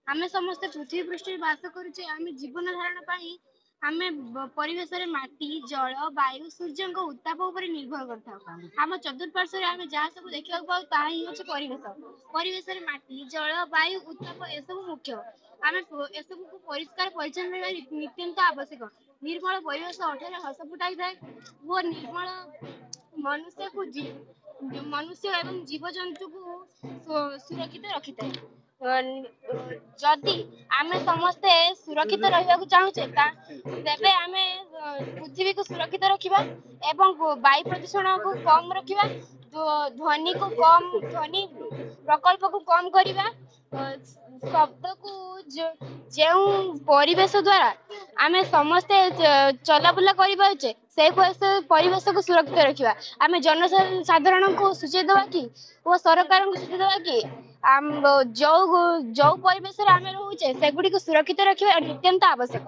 आमे समस्त पृथ्वी पृष्ठ बास करुचे आमे जीवन धारण पाई आमे परिवेश रे माटी जल वायु सूर्य को उत्ताप ऊपर निर्भर करता आम चतुर्पार्श्व रे आमे जहाँ सब देखा पाऊ ता ही होचे परिवेश परिवेश रे माटी जल वायु उत्ताप ए सब मुख्य आमे ए सब को परिष्कार परिच्छन्न रहबा नित्यंत आवश्यक निर्मल परिवेश अठरे हस फुटाई थाए वो निर्मल मनुष्य को मनुष्य एवं जीव जंतु को सुरक्षित रखी जदि आमे समस्ते सुरक्षित रहिबा को चाहूचे तेबे आमे पृथ्वी को सुरक्षित रखिबा एवं वायु प्रदूषण को कम रखिबा ध्वनि को कम ध्वनि प्रकल्प को कम करिबा शब्द को जो परिवेश द्वारा आमे समस्ते चलाबुला करिबाचे से परिवेश को सुरक्षित रखिबा आमे जनसाधारण को सूचय देबा कि वो सरकार को सूचय देबा कि जो जो परिवेश आमे रहूचे सेगुडी को सुरक्षित रखिबा नित्यंत आवश्यक।